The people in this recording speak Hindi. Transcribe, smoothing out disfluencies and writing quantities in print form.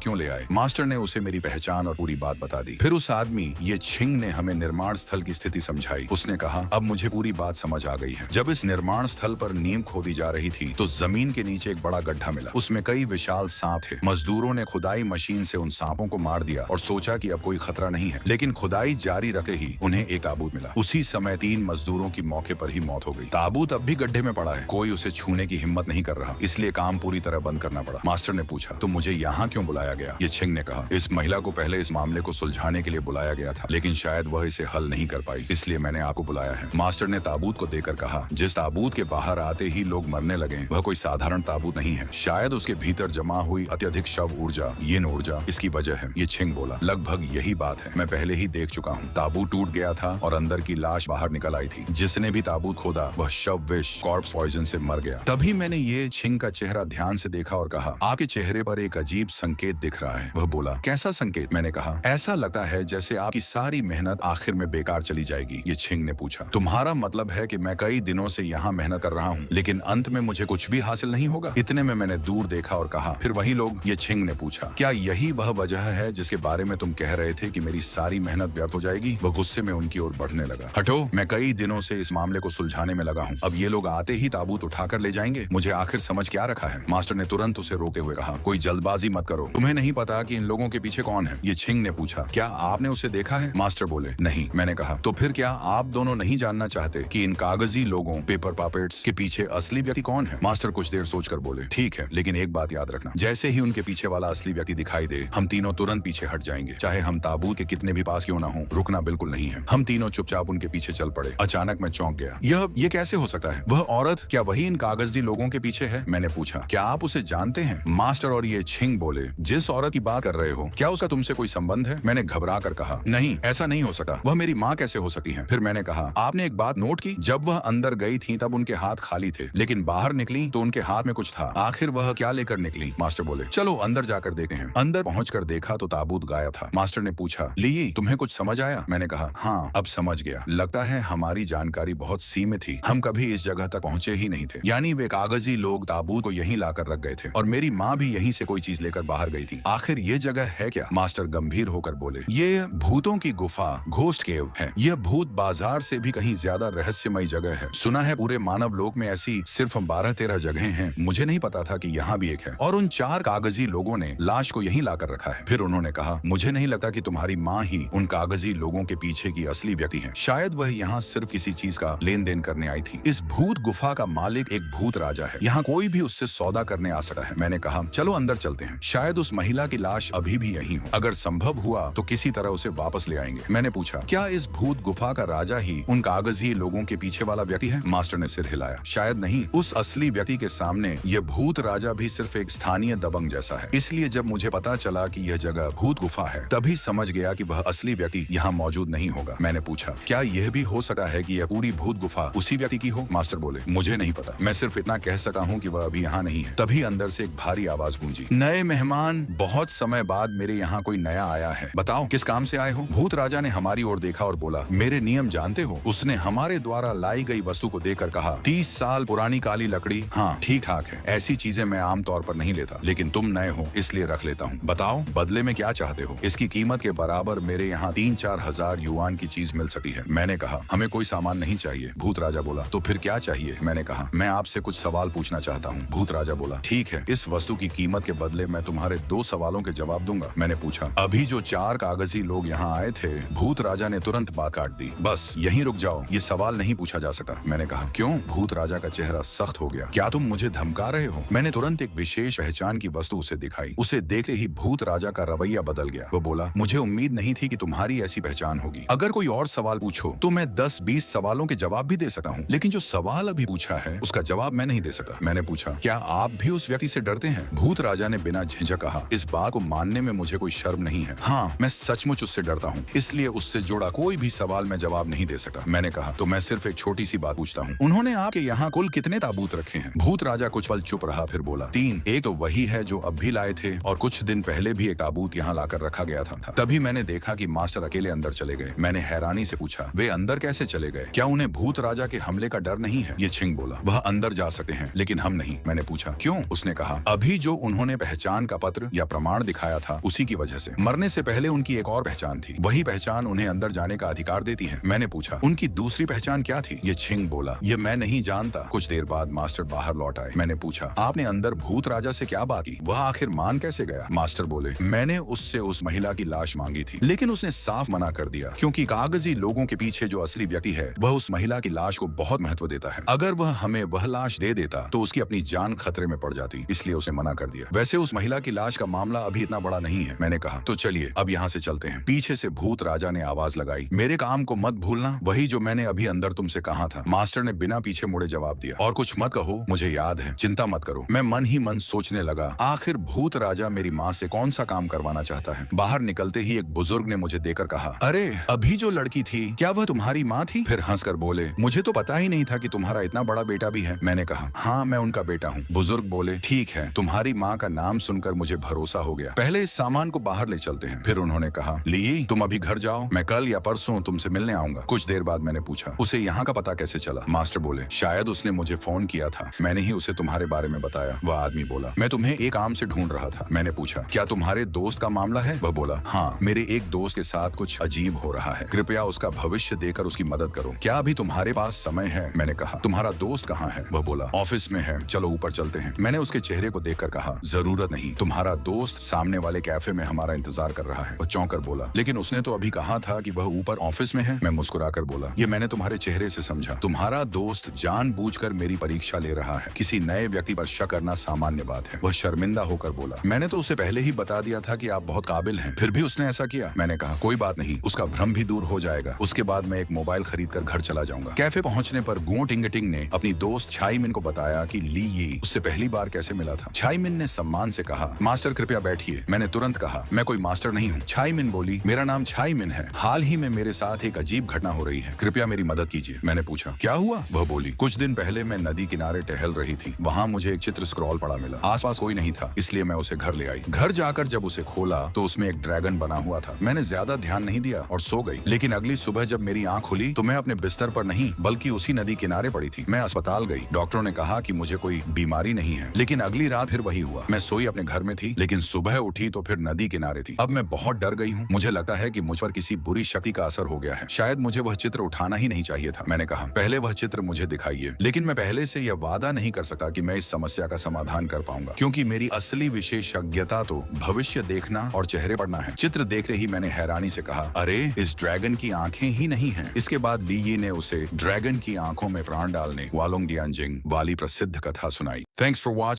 क्यों ले आए। मास्टर ने उसे मेरी पहचान और पूरी बात बता दी। फिर उस आदमी ये छिंग ने हमें निर्माण स्थल की स्थिति समझाई। उसने कहा, अब मुझे पूरी बात समझ आ गई है। जब इस निर्माण स्थल पर नींव खोदी जा रही थी तो जमीन के नीचे एक बड़ा गड्ढा मिला। उसमें कई विशाल सांप थे। मजदूरों ने खुदाई मशीन से उन सांपों को मार दिया और सोचा कि अब कोई खतरा नहीं है, लेकिन खुदाई जारी रखते ही उन्हें एक ताबूत मिला। उसी समय 3 मजदूरों की मौके पर ही मौत हो गई। ताबूत अब भी गड्ढे में पड़ा है, कोई उसे छूने की हिम्मत नहीं कर रहा, इसलिए काम पूरी तरह बंद करना पड़ा। मास्टर ने पूछा, तो मुझे यहाँ क्यों बुलाया गया? ये छिंग ने कहा, इस महिला को पहले इस मामले को सुलझाने के लिए बुलाया गया था, लेकिन शायद वह इसे हल नहीं कर पाई, इसलिए मैंने आपको बुलाया है। मास्टर ने ताबूत को देकर कहा, जिस ताबूत के बाहर आते ही लोग मरने लगे वह कोई साधारण ताबूत नहीं है, शायद उसके भीतर जमा हुई अत्यधिक शव ऊर्जा, यिन ऊर्जा इसकी वजह है। ये छिंग बोला, लगभग यही बात है, मैं पहले ही देख चुका हूँ। ताबूत टूट गया था और अंदर की लाश बाहर निकल आई थी। जिसने भी ताबूत खोदा वह शव विष कॉर्प्स पॉइजन से मर गया। तभी मैंने ये छिंग का चेहरा ध्यान से देखा और कहा, आपके चेहरे पर एक अजीब संकेत दिख रहा है। वह बोला, कैसा संकेत? मैंने कहा, ऐसा लगता है जैसे आपकी सारी मेहनत आखिर में बेकार चली जाएगी। ये छिंग ने पूछा, तुम्हारा मतलब है कि मैं कई दिनों से यहाँ मेहनत कर रहा हूँ लेकिन अंत में मुझे कुछ भी हासिल नहीं होगा? इतने में मैंने दूर देखा और कहा, फिर वही लोग? ये छिंग ने पूछा, क्या यही वह वजह है जिसके बारे में तुम कह रहे थे कि मेरी सारी मेहनत व्यर्थ हो जाएगी? वह गुस्से में उनकी ओर बढ़ने लगा। हटो, मैं कई दिनों से इस मामले को सुलझाने में लगा हूँ, अब ये लोग आते ही ताबूत उठाकर ले जाएंगे। मुझे आखिर समझ क्या रखा है? मास्टर ने तुरंत उसे रोकते हुए कहा, कोई जल्दबाजी मत करो, तुम्हें नहीं पता कि इन लोगों के पीछे कौन है? ये छिंग ने पूछा, क्या आपने उसे देखा है? मास्टर बोले, नहीं। मैंने कहा, तो फिर क्या आप दोनों नहीं जानना चाहते कि इन कागजी लोगों पेपर पपेट्स के पीछे असली व्यक्ति कौन है? मास्टर कुछ देर सोचकर बोले, ठीक है, लेकिन एक बात याद रखना, जैसे ही उनके पीछे वाला असली व्यक्ति दिखाई दे हम तीनों तुरंत पीछे हट जाएंगे, चाहे हम ताबूत के कितने भी पास क्यों ना हो। रुकना बिल्कुल नहीं है। हम तीनों चुपचाप उनके पीछे चल पड़े। अचानक मैं चौंक गया। ये कैसे हो सकता है? वह औरत, क्या वही इन कागजी लोगों के पीछे है? मैंने पूछा, क्या आप उसे जानते हैं? मास्टर और ये छिंग बोले, जिस औरत की बात कर रहे हो क्या उसका तुमसे कोई संबंध है? मैंने घबरा कर कहा, नहीं, ऐसा नहीं हो सकता, वह मेरी माँ कैसे हो सकती है? फिर मैंने कहा, आपने एक बात नोट की, जब वह अंदर गई थी तब उनके हाथ खाली थे, लेकिन बाहर निकली तो उनके हाथ में कुछ था। आखिर वह क्या लेकर निकली? मास्टर बोले, चलो अंदर जाकर देखते हैं। अंदर पहुंचकर देखा तो ताबूत गायब था। मास्टर ने पूछा, ली, तुम्हें कुछ समझ आया? मैंने कहा, हाँ, अब समझ गया। लगता है हमारी जानकारी बहुत सीमित थी, हम कभी इस जगह तक पहुंचे ही नहीं थे। यानी वे कागजी लोग ताबूत को यहीं लाकर रख गए थे और मेरी माँ भी यहीं से कोई चीज लेकर बाहर गई थी। आखिर ये जगह है क्या? मास्टर गंभीर होकर बोले, ये भूतों की गुफा, घोस्ट केव है। यह भूत बाजार से भी कहीं ज्यादा रहस्यमय जगह है। सुना है पूरे मानव लोक में ऐसी सिर्फ 12-13 जगहें हैं। मुझे नहीं पता था कि यहाँ भी एक है, और उन 4 कागजी लोगों ने लाश को यहीं लाकर रखा है। फिर उन्होंने कहा, मुझे नहीं लगता कि तुम्हारी माँ ही उन कागजी लोगों के पीछे की असली व्यक्ति है। शायद वह यहाँ सिर्फ किसी चीज का लेन देन करने आई थी। इस भूत गुफा का मालिक एक भूत राजा है, यहाँ कोई भी उससे सौदा करने आ सकता है। मैंने कहा, चलो अंदर चलते हैं, शायद उस महिला की लाश अभी भी यहीं हो। अगर संभव हुआ तो किसी तरह उसे वापस ले आएंगे। मैंने पूछा, क्या इस भूत गुफा का राजा ही उन कागजी लोगों के पीछे वाला व्यक्ति है? मास्टर ने सिर हिलाया, शायद नहीं, उस असली व्यक्ति के सामने यह भूत राजा भी सिर्फ एक स्थानीय दबंग जैसा है। इसलिए जब मुझे पता चला कि यह जगह भूत गुफा है तभी समझ गया कि वह असली व्यक्ति यहाँ मौजूद नहीं होगा। मैंने पूछा, क्या यह भी हो सकता है कि यह पूरी भूत गुफा उसी व्यक्ति की हो? मास्टर बोले, मुझे नहीं पता, मैं सिर्फ इतना कह सका हूँ कि वह अभी यहाँ नहीं है। तभी अंदर से एक भारी आवाज गूंजी, नए मेहमान, बहुत समय बाद मेरे यहाँ कोई नया आया है, बताओ किस काम से आए हो? भूत राजा ने हमारी ओर देखा और बोला, मेरे नियम जानते हो? उसने हमारे द्वारा लाई गई वस्तु को देखकर कहा, 30 साल पुरानी काली लकड़ी, हाँ ठीक ठाक है, ऐसी चीजें मैं आमतौर पर नहीं लेता, लेकिन तुम नए हो इसलिए रख लेता हूँ। बताओ बदले में क्या चाहते हो? इसकी कीमत के बराबर मेरे यहाँ 3-4 हजार युआन की चीज मिल सकती है। मैंने कहा, हमें कोई सामान नहीं चाहिए। भूत राजा बोला, तो फिर क्या चाहिए? मैंने कहा, मैं आपसे कुछ सवाल पूछना चाहता हूँ। भूत राजा बोला, ठीक है, इस वस्तु की कीमत के बदले मैं तुम्हारे 2 सवालों के जवाब दूंगा। मैंने पूछा, अभी जो 4 कागजी लोग यहाँ आए थे? भूत राजा ने तुरंत बात काट दी, बस यहीं रुक जाओ, ये सवाल नहीं पूछा जा सकता। मैंने कहा, क्यों? भूत राजा का चेहरा सख्त हो गया, क्या तुम मुझे धमका रहे हो? मैंने तुरंत एक विशेष पहचान की वस्तु उसे दिखाई। उसे देखते ही भूत राजा का रवैया बदल गया। वो बोला, मुझे उम्मीद नहीं थी कि तुम्हारी ऐसी पहचान होगी। अगर कोई और सवाल पूछो तो मैं 10-20 सवालों के जवाब भी दे सकता हूँ, लेकिन जो सवाल अभी पूछा है उसका जवाब मैं नहीं दे सकता। मैंने पूछा, क्या आप भी उस व्यक्ति से डरते हैं? भूत राजा ने बिना झिझक कहा, इस बात को मानने में मुझे कोई शर्म नहीं है। हाँ, मैं सचमुच उससे डरता हूँ, इसलिए उससे जुड़ा कोई भी सवाल मैं जवाब नहीं दे सकता। मैंने कहा, तो मैं सिर्फ एक छोटी सी बात पूछता हूँ, उन्होंने आपके यहाँ कुल कितने ताबूत रखे हैं? भूत राजा कुछ पल चुप रहा, फिर बोला, 3। एक तो वही है जो अब भी लाए थे, और कुछ दिन पहले भी एक ताबूत यहाँ लाकर रखा गया था। तभी मैंने देखा कि मास्टर अकेले अंदर चले गए। मैंने हैरानी से पूछा, वे अंदर कैसे चले गए? क्या उन्हें भूत राजा के हमले का डर नहीं है? ये छिंग बोला, वह अंदर जा सकते हैं लेकिन हम नहीं। मैंने पूछा, क्यों? उसने कहा, अभी जो उन्होंने पहचान का पत्र या प्रमाण दिखाया था उसी की वजह से। मरने से पहले उनकी एक और पहचान थी, वही पहचान उन्हें अंदर जाने का अधिकार देती है। मैंने पूछा उनकी दूसरी पहचान क्या थी? ये छिंग बोला, ये मैं नहीं जानता। कुछ देर बाद मास्टर बाहर लौट आए। मैंने पूछा आपने अंदर भूत राजा से क्या बात की? वह आखिर मान कैसे गया? मास्टर बोले मैंने उससे उस महिला की लाश मांगी थी, लेकिन उसने साफ मना कर दिया क्योंकि कागजी लोगों के पीछे जो असली व्यक्ति है वह उस महिला की लाश को बहुत महत्व देता है। अगर वह हमें वह लाश दे देता तो उसकी अपनी जान खतरे में पड़ जाती, इसलिए उसे मना कर दिया। वैसे उस महिला की लाश का मामला अभी इतना बड़ा नहीं है। मैंने कहा तो चलिए अब यहाँ से चलते हैं। पीछे से भूत राजा ने आवाज लगाई, मेरे काम को मत भूलना, वही जो मैंने अभी अंदर तुमसे कहा था। मास्टर ने बिना पीछे मुड़े जवाब दिया, और कुछ मत कहो, मुझे याद है, चिंता मत करो। मैं मन ही मन सोचने लगा आखिर भूत राजा मेरी माँ से कौन सा काम करवाना चाहता है। बाहर निकलते ही एक बुजुर्ग ने मुझे देखकर कहा, अरे अभी जो लड़की थी क्या वह तुम्हारी माँ थी? फिर हंसकर बोले, मुझे तो पता ही नहीं था कि तुम्हारा इतना बड़ा बेटा भी है। मैंने कहा हाँ मैं उनका बेटा हूँ। बुजुर्ग बोले ठीक है, तुम्हारी माँ का नाम सुनकर मुझे भरोसा हो गया। पहले इस सामान को बाहर ले चलते हैं। फिर उन्होंने कहा ली तुम अभी घर जाओ, मैं कल या परसों तुमसे मिलने आऊंगा। कुछ देर बाद मैंने पूछा उसे यहाँ का पता कैसे चला? मास्टर बोले शायद उसने मुझे फोन किया था, मैंने ही उसे तुम्हारे बारे में बताया। वह आदमी बोला मैं तुम्हें एक काम से ढूंढ रहा था। मैंने पूछा क्या तुम्हारे दोस्त का मामला है? वह बोला हाँ, मेरे एक दोस्त के साथ कुछ अजीब हो रहा है, कृपया उसका भविष्य देकर उसकी मदद करो। क्या अभी तुम्हारे पास समय है? मैंने कहा तुम्हारा दोस्त कहाँ है? वह बोला ऑफिस में है, चलो ऊपर चलते हैं। मैंने उसके चेहरे को देखकर कहा जरूरत नहीं, तुम्हारा दोस्त सामने वाले कैफे में हमारा इंतजार कर रहा है। वह चौंकर बोला लेकिन उसने तो अभी कहा था कि वह ऊपर ऑफिस में है। मैं मुस्कुराकर बोला ये मैंने तुम्हारे चेहरे से समझा, तुम्हारा दोस्त जानबूझकर मेरी परीक्षा ले रहा है। किसी नए व्यक्ति पर शक करना सामान्य बात है। वह शर्मिंदा होकर बोला मैंने तो उसे पहले ही बता दिया था कि आप बहुत काबिल हैं, फिर भी उसने ऐसा किया। मैंने कहा कोई बात नहीं, उसका भ्रम भी दूर हो जाएगा। उसके बाद मैं एक मोबाइल खरीद कर घर चला जाऊंगा। कैफे पहुंचने पर गुओ टिंगटिंग ने अपनी दोस्त छाई मिन को बताया कि ली ये उससे पहली बार कैसे मिला था। छाई मिन ने सम्मान से कहा मास्टर कृपया बैठिए। मैंने तुरंत कहा मैं कोई मास्टर नहीं हूँ। छाई मिन बोली मेरा नाम छाई मिन है, हाल ही में मेरे साथ एक अजीब घटना हो रही है, कृपया मेरी मदद कीजिए। मैंने पूछा क्या हुआ? वह बोली कुछ दिन पहले मैं नदी किनारे टहल रही थी, वहाँ मुझे एक चित्र स्क्रॉल पड़ा मिला। आसपास कोई नहीं था, इसलिए मैं उसे घर ले आई। घर जाकर जब उसे खोला तो उसमें एक ड्रैगन बना हुआ था। मैंने ज्यादा ध्यान नहीं दिया और सो गई, लेकिन अगली सुबह जब मेरी आंख खुली तो मैं अपने बिस्तर पर नहीं बल्कि उसी नदी किनारे पड़ी थी। मैं अस्पताल गई, डॉक्टरों ने कहा कि मुझे कोई बीमारी नहीं है, लेकिन अगली रात फिर वही हुआ। मैं सोई अपने घर में थी, लेकिन सुबह उठी तो फिर नदी किनारे थी। अब मैं बहुत डर गई हूँ, मुझे लगता है कि मुझ पर किसी बुरी शक्ति का असर हो गया है। शायद मुझे वह चित्र उठाना ही नहीं चाहिए था। मैंने कहा पहले वह चित्र मुझे दिखाइए, लेकिन मैं पहले से यह वादा नहीं कर सकता कि मैं इस समस्या का समाधान कर पाऊंगा, क्योंकि मेरी असली विशेषज्ञता तो भविष्य देखना और चेहरे पढ़ना है। चित्र देखते ही मैंने हैरानी से कहा अरे इस ड्रैगन की आंखें ही नहीं हैं। इसके बाद ली यी ने उसे ड्रैगन की आंखों में प्राण डालने वालोंग डियांजिंग वाली प्रसिद्ध कथा सुनाई। Thanks for watching.